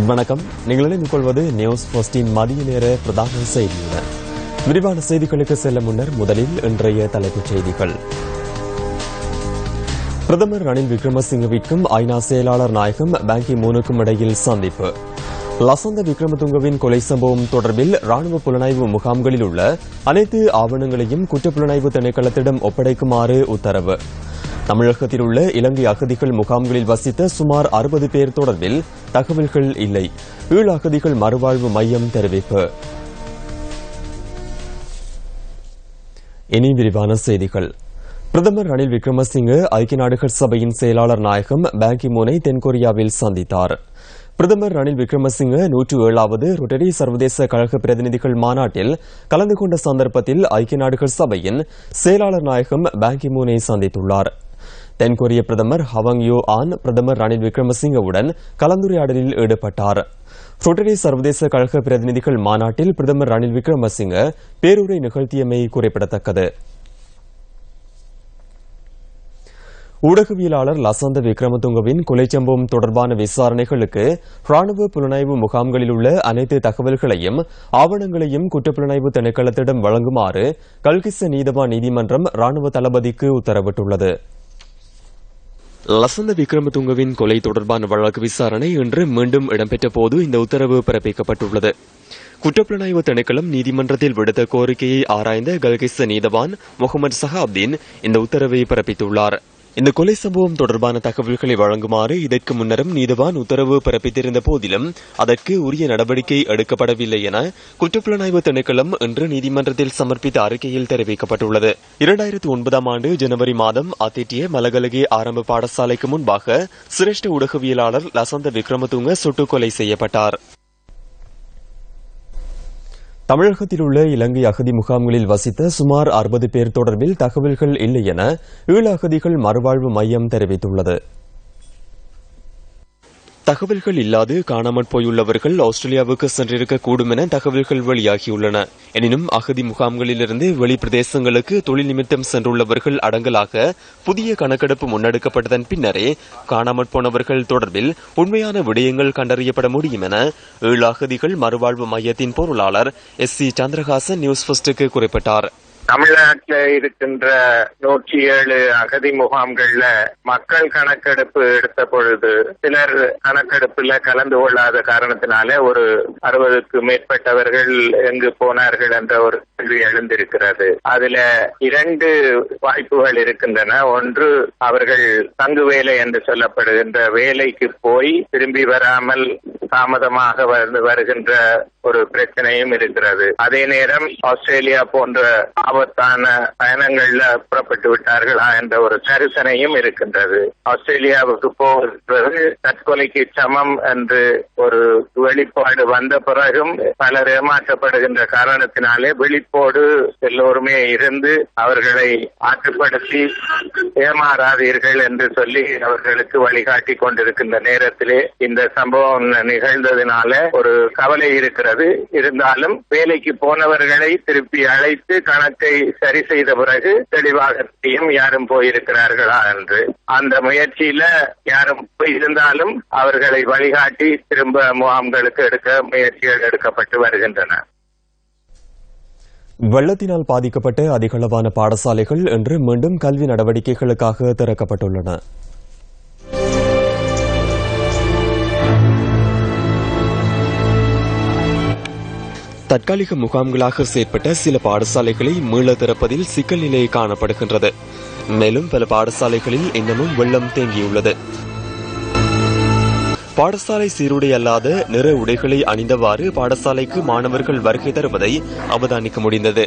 வணக்கம். நீங்கள் இணைந்து கொள்வது நியூஸ் போஸ்டின் மதிய நேர பிரதான செய்தியுடன். விரிவான செய்திகளுக்கு செல்ல முன்னர் முதலில் இன்றைய தலைப்புச் செய்திகள். பிரதமர் ரணில் விக்ரமசிங்கவிற்கும் ஐநா செயலாளர் நாயகம் பான் கி மூனுக்கும் இடையில் சந்திப்பு. லசந்த விக்ரமதுங்கவின் கொலை சம்பவம் தொடர்பில் ராணுவ புலனாய்வு முகாம்களில் உள்ள அனைத்து ஆவணங்களையும் குற்றப்புலனாய்வு திணைக்களத்திடம் ஒப்படைக்குமாறு உத்தரவு. தமிழகத்தில் உள்ள இலங்கை அகதிகள் முகாம்களில் வசித்த சுமார் 60 பேர் தொடர்பில் தகவல்கள் இல்லை. ஈழ அகதிகள் மறுவாழ்வு மையம் தெரிவிப்பு. இனி விரிவான செய்திகள். பிரதமர் ரணில் விக்ரமசிங்கே ஐக்கிய நாடுகள் சபையின் செயலாளர் நாயகம் பான் கி மூனை தென்கொரியாவில் சந்தித்தார். பிரதமர் ரணில் விக்ரமசிங்கே 107வது ரொட்டரி சர்வதேச கழக பிரதிநிதிகள் மாநாட்டில் கலந்து கொண்ட சந்தர்ப்பத்தில் ஐக்கிய நாடுகள் சபையின் செயலாளர் நாயகம் பான் கி மூனை சந்தித்துள்ளார். தென்கொரிய பிரதமர் ஹவங் யோ ஆன் பிரதமர் ரணில் விக்ரமசிங்கவுடன் கலந்துரையாடலில் ஈடுபட்டார். ரொட்டரி சர்வதேச கழக பிரதிநிதிகள் மாநாட்டில் பிரதமர் ரணில் விக்ரமசிங்கே பேருரை நிகழ்த்தியமை குறிப்பிடத்தக்கது. ஊடகவியலாளர் லசந்த விக்ரமதுங்கவின் கொலை சம்பவம் தொடர்பான விசாரணைகளுக்கு ராணுவ புலனாய்வு முகாம்களில் உள்ள அனைத்து தகவல்களையும் ஆவணங்களையும் குற்றப்புலனாய்வு திணைக்களத்திடம் வழங்குமாறு கல்கிஸ்ஸ நீதவான் நீதிமன்றம் ராணுவ தளபதிக்கு உத்தரவிட்டுள்ளது. லசந்த விக்ரமதுங்கவின் கொலை தொடர்பான வழக்கு விசாரணை இன்று மீண்டும் இடம்பெற்ற போது இந்த உத்தரவு பிறப்பிக்கப்பட்டுள்ளது. குற்றப்புலனாய்வு திணைக்களம் நீதிமன்றத்தில் விடுத்த கோரிக்கையை ஆராய்ந்த கல்கிஸ்ஸ நீதவான் முகமது சஹாப்தீன் இந்த உத்தரவை பிறப்பித்துள்ளார். இந்த கொலை சம்பவம் தொடர்பான தகவல்களை வழங்குமாறு இதற்கு முன்னரும் நீதவான் உத்தரவு பிறப்பித்திருந்த போதிலும் அதற்கு உரிய நடவடிக்கை எடுக்கப்படவில்லை என குற்றப்புலனாய்வு திணைக்களம் இன்று நீதிமன்றத்தில் சமர்ப்பித்த அறிக்கையில் தெரிவிக்கப்பட்டுள்ளது. 2009ஆம் ஆண்டு ஜனவரி மாதம் அத்திட்டிய மலகலகே ஆரம்ப பாடசாலைக்கு முன்பாக சிரேஷ்ட ஊடகவியலாளர் லசந்த விக்ரமதுங்க சுட்டுக் கொலை செய்யப்பட்டார். தமிழகத்தில் உள்ள இலங்கை அகதி முகாம்களில் வசித்த சுமார் 60 பேர் தொடர்பில் தகவல்கள் இல்லை என ஈழ அகதிகள் மறுவாழ்வு மையம் தெரிவித்துள்ளது. தகவல்கள் இல்லாது காணாமற் போயுள்ளவர்கள் ஆஸ்திரேலியாவுக்கு சென்றிருக்கக்கூடும் என தகவல்கள் வெளியாகியுள்ளன. எனினும் அகதி முகாம்களிலிருந்து வெளி பிரதேசங்களுக்கு தொழில் நிமித்தம் சென்றுள்ளவர்கள் அடங்கலாக புதிய கணக்கெடுப்பு முன்னெடுக்கப்பட்டதன் பின்னரே காணாமற் போனவர்கள் தொடர்பில் உண்மையான விடயங்கள் கண்டறியப்பட முடியும் என ஈழ அகதிகள் மறுவாழ்வு மையத்தின் பொருளாளர் SC சந்திரஹாசன் நியூஸ் ஃபர்ஸ்டுக்கு குறிப்பிட்டார். தமிழ்நாட்டில் இருக்கின்ற 107 அகதி முகாம்கள்ல மக்கள் கணக்கெடுப்பு எடுத்த பொழுது சிலர் கணக்கெடுப்புல கலந்து கொள்ளாத காரணத்தினால ஒரு 60க்கு மேற்பட்டவர்கள் எங்கு போனார்கள் என்ற ஒரு கேள்வி எழுந்திருக்கிறது. அதுல 2 வாய்ப்புகள் இருக்கின்றன. ஒன்று, அவர்கள் தங்கு வேலை என்று சொல்லப்படுகின்ற வேலைக்கு போய் திரும்பி வராமல் தாமதமாக வருகின்ற ஒரு பிரச்சனையும் இருக்கிறது. அதே நேரம் ஆஸ்திரேலியா போன்ற ஆபத்தான பயணங்கள்ல புறப்பட்டு விட்டார்களா என்ற ஒரு கரிசனையும் இருக்கின்றது. ஆஸ்திரேலியாவுக்கு போவது தற்கொலைக்கு சமம் என்று ஒரு வெளிப்பாடு வந்த பிறகும் பலர் ஏமாற்றப்படுகின்ற காரணத்தினாலே விழிப்போடு எல்லோருமே இருந்து அவர்களை ஆற்றுப்படுத்தி ஏமாறாதீர்கள் என்று சொல்லி அவர்களுக்கு வழிகாட்டி கொண்டிருக்கின்ற நேரத்திலே இந்த சம்பவம் நிகழ்ந்ததினால ஒரு கவலை இருக்கிறது. இருந்தாலும் வேலைக்கு போனவர்களை திருப்பி அழைத்து கணக்கை சரி செய்த பிறகு தெளிவாக தெரியும் யாரும் போயிருக்கிறார்களா என்று. அந்த முயற்சியில யாரும் போயிருந்தாலும் அவர்களை வழிகாட்டி திரும்ப முகாம்களுக்கு எடுக்க முயற்சிகள் எடுக்கப்பட்டு வருகின்றன. வெள்ளத்தினால் பாதிக்கப்பட்ட அதிகளவான பாடசாலைகள் இன்று மீண்டும் கல்வி நடவடிக்கைகளுக்காக திறக்கப்பட்டுள்ளன. தற்காலிக முகாம்களாக செயற்பட்ட சில பாடசாலைகளை மீள திறப்பதில் சிக்கல் நிலை காணப்படுகின்றது. மேலும் பல பாடசாலைகளில் இன்னமும் வெள்ளம் தேங்கியுள்ளது. பாடசாலை சீருடை அல்லாத நிற உடைகளை அணிந்தவாறு பாடசாலைக்கு மாணவர்கள் வருகை தருவதை அவதானிக்க முடிந்தது.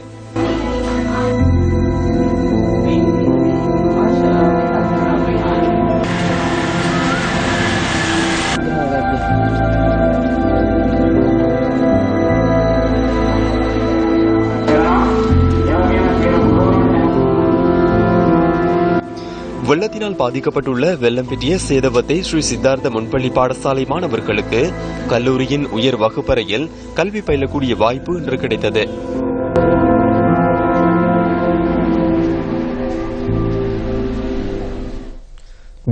வெள்ளத்தினால் பாதிக்கப்பட்டுள்ள வெள்ளம் பெற்றிய சேதவத்தை ஸ்ரீ சித்தார்த்த முன்பள்ளி பாடசாலை மாணவர்களுக்கு கல்லூரியின் உயர் வகுப்பறையில் கல்வி பயிலக்கூடிய வாய்ப்பு இன்று கிடைத்தது.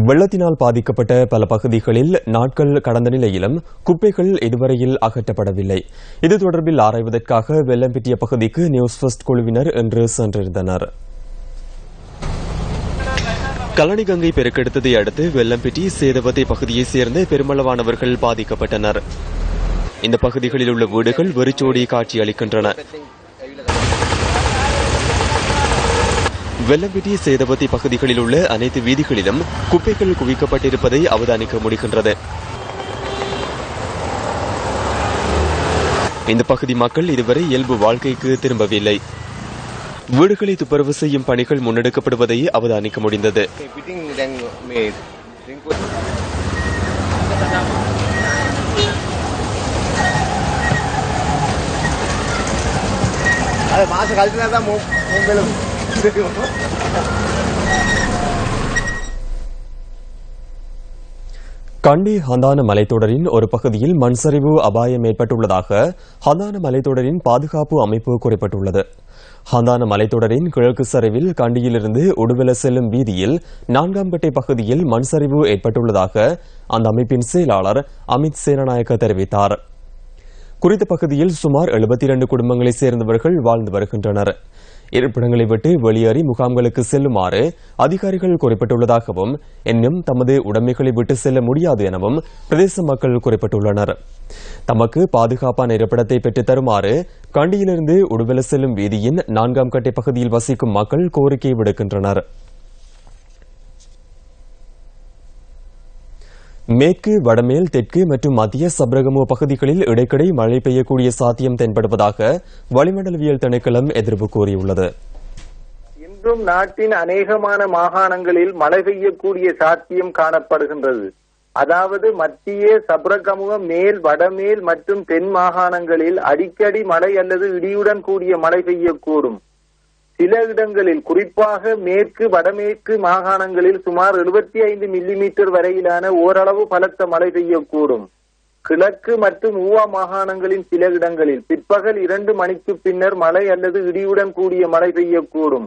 வெள்ளத்தினால் பாதிக்கப்பட்ட பல பகுதிகளில் நாட்கள் கடந்த நிலையிலும் குப்பைகள் இதுவரையில் அகற்றப்படவில்லை. இது தொடர்பில் ஆராய்வதற்காக வெள்ளம்பிட்டிய பகுதிக்கு நியூஸ் ஃபர்ஸ்ட் குழுவினர் இன்று சென்றிருந்தனர். கல்லணை கங்கை பெருக்கெடுத்ததை அடுத்து வெள்ளம்பிட்டி சேதவத்தை பகுதியைச் சேர்ந்த பெருமளவானவர்கள் பாதிக்கப்பட்டனர். இந்த பகுதிகளில் உள்ள வீடுகள் வெறிச்சோடி காட்சியளிக்கின்றன. வெள்ளம்பிட்டி சேதவத்தி பகுதிகளில் உள்ள அனைத்து வீதிகளிலும் குப்பைகள் குவிக்கப்பட்டிருப்பதை அவதானிக்க முடிகின்றது. இந்த பகுதி மக்கள் இதுவரை இயல்பு வாழ்க்கைக்கு திரும்பவில்லை. வீடுகளை துப்புரவு செய்யும் பணிகள் முன்னெடுக்கப்படுவதை அவதானிக்க முடிந்தது. கண்டி ஹந்தான மலைத்தொடரின் ஒரு பகுதியில் மண் சரிவு அபாயம் ஏற்பட்டுள்ளதாக ஹந்தான மலைத்தொடரின் பாதுகாப்பு அமைப்பு குறிப்பிட்டுள்ளது. ஹந்தான மலைத்தொடரின் கிழக்கு சரிவில் கண்டியிலிருந்து உடுவல செல்லும் வீதியில் 4ஆம் கட்டை பகுதியில் மண் சரிவு ஏற்பட்டுள்ளதாக அந்த அமைப்பின் செயலாளர் அமித் சேனநாயக்க தெரிவித்தார். குறித்த பகுதியில் சுமார் 72 குடும்பங்களைச் சேர்ந்தவர்கள் வாழ்ந்து வருகின்றனர். இருப்பிடங்களை விட்டு வெளியேறி முகாம்களுக்கு செல்லுமாறு அதிகாரிகள் குறிப்பிட்டுள்ளதாகவும், இன்னும் தமது உடைமைகளை விட்டு செல்ல முடியாது எனவும் பிரதேச மக்கள் குறிப்பிட்டுள்ளனர். தமக்கு பாதுகாப்பான இருப்பிடத்தை பெற்றுத் தருமாறு கண்டியிலிருந்து உடுவல செல்லும் வீதியின் 4ஆம் கட்டை பகுதியில் வசிக்கும் மக்கள் கோரிக்கை விடுக்கின்றனர். மேற்கு, வடமேல், தெற்கு மற்றும் மத்திய சப்ரகமு பகுதிகளில் இடைக்கிடை மழை பெய்யக்கூடிய சாத்தியம் தென்படுவதாக வளிமண்டலவியல் திணைக்களம் எதிர்ப்பு கூறியுள்ளது. இன்றும் நாட்டின் அநேகமான மாகாணங்களில் மழை பெய்யக்கூடிய சாத்தியம் காணப்படுகின்றது. அதாவது மத்திய சப்ரகமுக, மேல், வடமேல் மற்றும் தென் மாகாணங்களில் அடிக்கடி மழை அல்லது இடியுடன் கூடிய மழை பெய்யக்கூடும். சில இடங்களில், குறிப்பாக மேற்கு, வடமேற்கு மாகாணங்களில் சுமார் 75 மில்லிமீட்டர் வரையிலான ஓரளவு பலத்த மழை பெய்யக்கூடும். கிழக்கு மற்றும் ஊவா மாகாணங்களின் சில இடங்களில் பிற்பகல் 2 மணிக்கு பின்னர் மழை அல்லது இடியுடன் கூடிய மழை பெய்யக்கூடும்.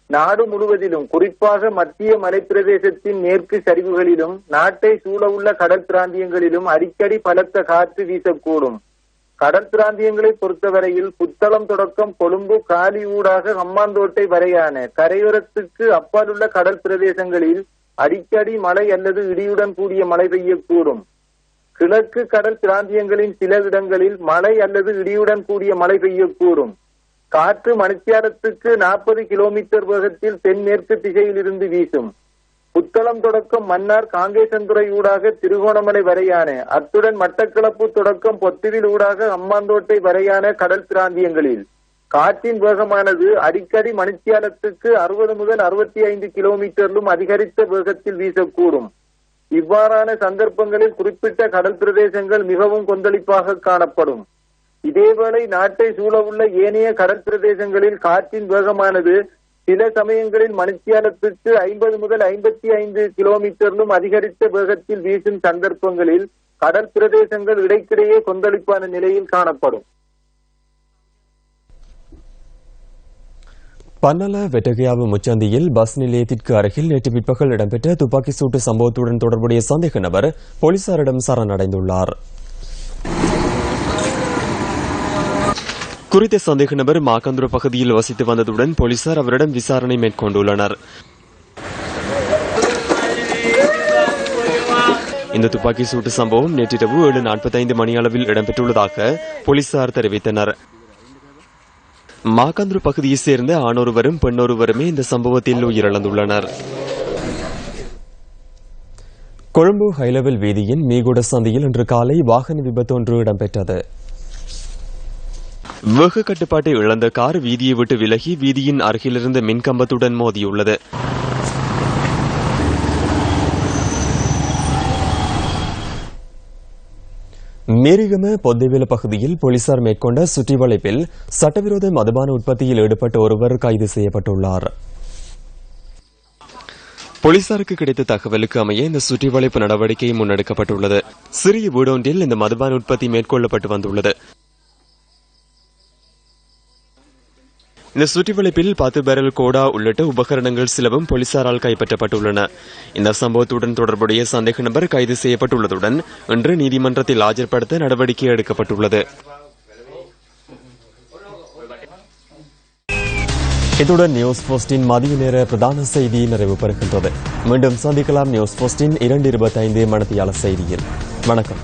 நாடு முழுவதிலும், குறிப்பாக மத்திய மலைப்பிரதேசத்தின் மேற்கு சரிவுகளிலும் நாட்டை சூழவுள்ள கடல் பிராந்தியங்களிலும் அடிக்கடி பலத்த காற்று வீசக்கூடும். கடல் பிராந்தியங்களை பொறுத்தவரையில் புத்தளம் தொடக்கம் கொழும்பு, காலி ஊடாக ஹம்மாந்தோட்டை வரையான கரையோரத்துக்கு அப்பாலுள்ள கடல் பிரதேசங்களில் அடிக்கடி மழை அல்லது இடியுடன் கூடிய மழை பெய்யக்கூடும். கிழக்கு கடல் பிராந்தியங்களின் சில இடங்களில் மழை அல்லது இடியுடன் கூடிய மழை பெய்யக்கூடும். காற்று மணித்தியாலத்துக்கு 40 கிலோமீட்டர் வேகத்தில் தென்மேற்கு திசையில் இருந்து வீசும். புத்தளம் தொடக்கம் மன்னார், காங்கேசந்துறை ஊடாக திருகோணமலை வரையான, அத்துடன் மட்டக்களப்பு தொடக்கம் பொத்துவில் ஊடாக அம்மாந்தோட்டை வரையான கடல் பிராந்தியங்களில் காற்றின் வேகமானது அடிக்கடி மணித்தியாலத்துக்கு 60 முதல் 65 கிலோமீட்டரிலும் அதிகரித்த வேகத்தில் வீசக்கூடும். இவ்வாறான சந்தர்ப்பங்களில் குறிப்பிட்ட கடல் பிரதேசங்கள் மிகவும் கொந்தளிப்பாக காணப்படும். இதேவேளை நாட்டை சூழவுள்ள ஏனைய கடல் பிரதேசங்களில் காற்றின் வேகமானது சில சமயங்களில் மணித்தியாலத்துக்கு 50 முதல் 55 கிலோமீட்டரிலும் அதிகரித்த வேகத்தில் வீசும் சந்தர்ப்பங்களில் கடல் பிரதேசங்கள் இடைக்கிடையே கொந்தளிப்பான நிலையில் காணப்படும். பன்னல வெட்டகையாவு முச்சந்தியில் பஸ் நிலையத்திற்கு அருகில் நேற்று பிற்பகல் இடம்பெற்ற துப்பாக்கி சூட்டு சம்பவத்துடன் தொடர்புடைய சந்தேக நபர் போலீசாரிடம் சரணடைந்துள்ளார். குறித்த சந்தேக நபர் மாக்கந்துர பகுதியில் வசித்து வந்ததுடன் போலீசார் அவரிடம் விசாரணை மேற்கொண்டுள்ளனர். இந்த துப்பாக்கி சூட்டு சம்பவம் நேற்றிரவு 7:45 மணியளவில் இடம்பெற்றுள்ளதாக போலீசார் தெரிவித்தனர். மாக்கந்துர பகுதியைச் சேர்ந்த ஆணொருவரும் பெண்ணொருவருமே இந்த சம்பவத்தில் உயிரிழந்துள்ளனர். கொழும்பு ஹைலெவல் வீதியின் மீகுட சந்தையில் இன்று காலை வாகன விபத்து ஒன்று இடம்பெற்றது. வேக கட்டுப்பாட்டை இழந்த கார் வீதியை விட்டு விலகி வீதியின் அருகிலிருந்த மின்கம்பத்துடன் மோதியுள்ளது. மேரிகம பொத்தைவேல பகுதியில் போலீசார் மேற்கொண்ட சுற்றி வளைப்பில் சட்டவிரோத மதுபான உற்பத்தியில் ஈடுபட்ட ஒருவர் கைது செய்யப்பட்டுள்ளார். போலீசாருக்கு கிடைத்த தகவலுக்கு அமைய இந்த சுற்றி வளைப்பு நடவடிக்கை முன்னெடுக்கப்பட்டுள்ளது. சிறிய வீடொன்றில் இந்த மதுபான உற்பத்தி மேற்கொள்ளப்பட்டு வந்துள்ளது. இந்த சுற்றிவளைப்பில் 10 பேரல் கோடா உள்ளிட்ட உபகரணங்கள் சிலவும் போலீசாரால் கைப்பற்றப்பட்டுள்ளன. இந்த சம்பவத்துடன் தொடர்புடைய சந்தேக நபர் கைது செய்யப்பட்டுள்ளதுடன் இன்று நீதிமன்றத்தில் ஆஜர்படுத்த நடவடிக்கை எடுக்கப்பட்டுள்ளது. இத்துடன் நியூஸ் போஸ்டின் மதிய நேர பிரதான செய்தி நிறைவு பெறுகின்றது. மீண்டும் சந்திக்கலாம் நியூஸ் போஸ்டின் 2:25 மணித்தியால செய்தியில். வணக்கம்.